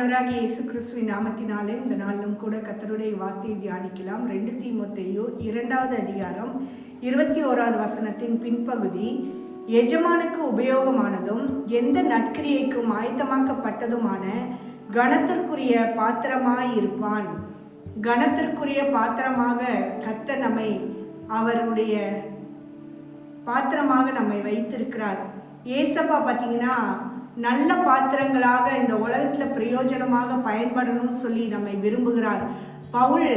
ஆண்டவராகிய இயேசு கிறிஸ்துவின் நாமத்தினாலே இந்த நாளிலும் கூட கர்த்தருடைய வார்த்தையை தியானிக்கலாம். 2 தீமோத்தேயு 2வது அதிகாரம் 21வது வசனத்தின் பின்பகுதி, எஜமானுக்கு உபயோகமானதும் எந்த நற்கிரியைக்கும் ஆயத்தமாக்கப்பட்டதுமான கனத்திற்குரிய பாத்திரமாயிருப்பான். கனத்திற்குரிய பாத்திரமாக கர்த்தர் நம்மை அவருடைய பாத்திரமாக நம்மை வைத்திருக்கிறார். ஏசப்பா பார்த்தீங்கன்னா நல்ல பாத்திரங்களாக இந்த உலகத்தில் பிரயோஜனமாக பயன்படணும்னு சொல்லி நம்மை விரும்புகிறார். பவுல்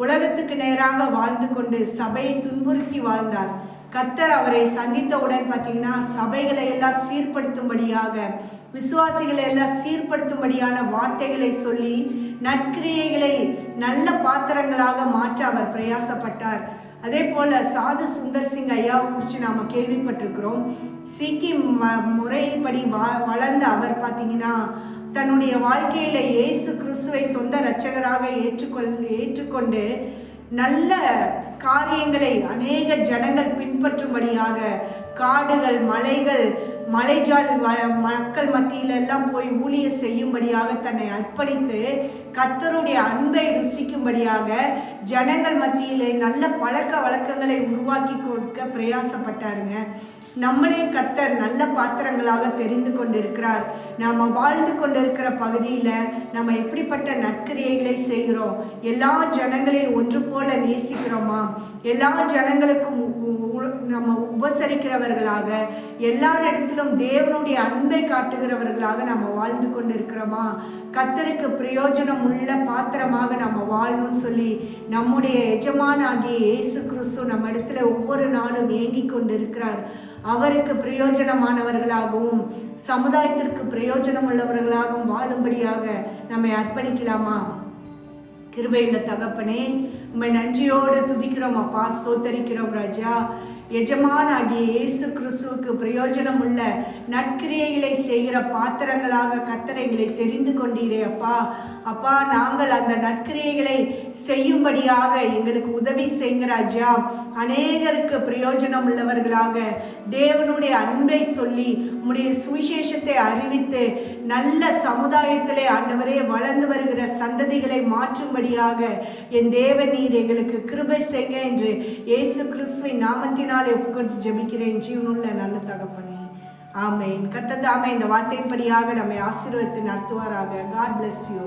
உலகத்துக்கு நேராக வாழ்ந்து கொண்டு சபையை துன்புறுத்தி வாழ்ந்தார். கர்த்தர் அவரை சந்தித்தவுடன் பார்த்தீங்கன்னா சபைகளை எல்லாம் சீர்படுத்தும்படியாக, விசுவாசிகளை எல்லாம் சீர்படுத்தும்படியான வார்த்தைகளை சொல்லி நற்கிரியைகளை நல்ல பாத்திரங்களாக மாற்ற அவர் பிரயாசப்பட்டார். அதே போல் சாது சுந்தர் சிங் ஐயாவை குறித்து நாம் கேள்விப்பட்டிருக்கிறோம். சீக்கியம் முறைப்படி வளர்ந்த அவர் பார்த்தீங்கன்னா தன்னுடைய வாழ்க்கையில் இயேசு கிறிஸ்துவை சொந்த இரட்சகராக ஏற்றுக்கொண்டு நல்ல காரியங்களை அநேக ஜனங்கள் பின்பற்றும்படியாக காடுகள், மலைகள், மலைஜால் மக்கள் மத்தியில எல்லாம் போய் ஊழியம் செய்யும்படியாக தன்னை அர்ப்பணித்து கர்த்தருடைய அன்பை ருசிக்கும்படியாக ஜனங்கள் மத்தியிலே நல்ல பழக்க வழக்கங்களை உருவாக்கி கொடுக்க பிரயாசப்பட்டாருங்க. நம்மளையும் கர்த்தர் நல்ல பாத்திரங்களாக தெரிந்து கொண்டிருக்கிறார். நாம் வாழ்ந்து கொண்டிருக்கிற பகுதியில் நம்ம எப்படிப்பட்ட நற்கிரியைகளை செய்கிறோம்? எல்லா ஜனங்களையும் ஒன்று போல நேசிக்கிறோமா? எல்லா ஜனங்களுக்கும் நம்ம உபசரிக்கிறவர்களாக, எல்லாரிடத்திலும் தேவனுடைய அன்பை காட்டுகிறவர்களாக நம்ம வாழ்ந்து கொண்டிருக்கிறோமா? கர்த்தருக்கு பிரயோஜனம் உள்ள பாத்திரமாக நம்ம வாழணும்னு சொல்லி நம்முடைய எஜமானாகிய இயேசு கிறிஸ்து நம்ம இடத்துல ஒவ்வொரு நாளும் ஏங்கி கொண்டிருக்கிறார். அவருக்கு பிரயோஜனமானவர்களாகவும் சமுதாயத்திற்கு பிரயோஜனம் உள்ளவர்களாகவும் வாழும்படியாக நம்மை அர்ப்பணிக்கலாமா? கிருபையுள்ள தகப்பனே, உம்மை நன்றியோடு துதிக்கிறோம் அப்பா, ஸ்தோத்தரிக்கிறோம் ராஜா. எஜமானாகிய இயேசு கிறிஸ்துவுக்கு பிரயோஜனம் உள்ள நற்கிரியைகளை செய்கிற பாத்திரங்களாக கர்த்தர் எங்களை தெரிந்து கொண்டீரே அப்பா. அப்பா, நாங்கள் அந்த நற்கிரியைகளை செய்யும்படியாக எங்களுக்கு உதவி செய்யுங்க ராஜா. அநேகருக்கு பிரயோஜனம் உள்ளவர்களாக தேவனுடைய அன்பை சொல்லி உம்முடைய சுவிசேஷத்தை அறிவித்து நல்ல சமுதாயத்திலே ஆண்டவரே வளர்ந்து வருகிற சந்ததிகளை மாற்றும்படியாக என் தேவன் நீர் எங்களுக்கு கிருபை செய்க என்று இயேசு கிறிஸ்துவின் நாமத்தினாலே ஒப்புக்கொடுத்து ஜெபிக்கிறேன் ஜீவனுள்ள நல்ல தகப்பனே, ஆமென். கர்த்தர் தாமே இந்த வார்த்தையின்படியாக நம்மை ஆசீர்வதித்து நடத்துவாராக. God bless you.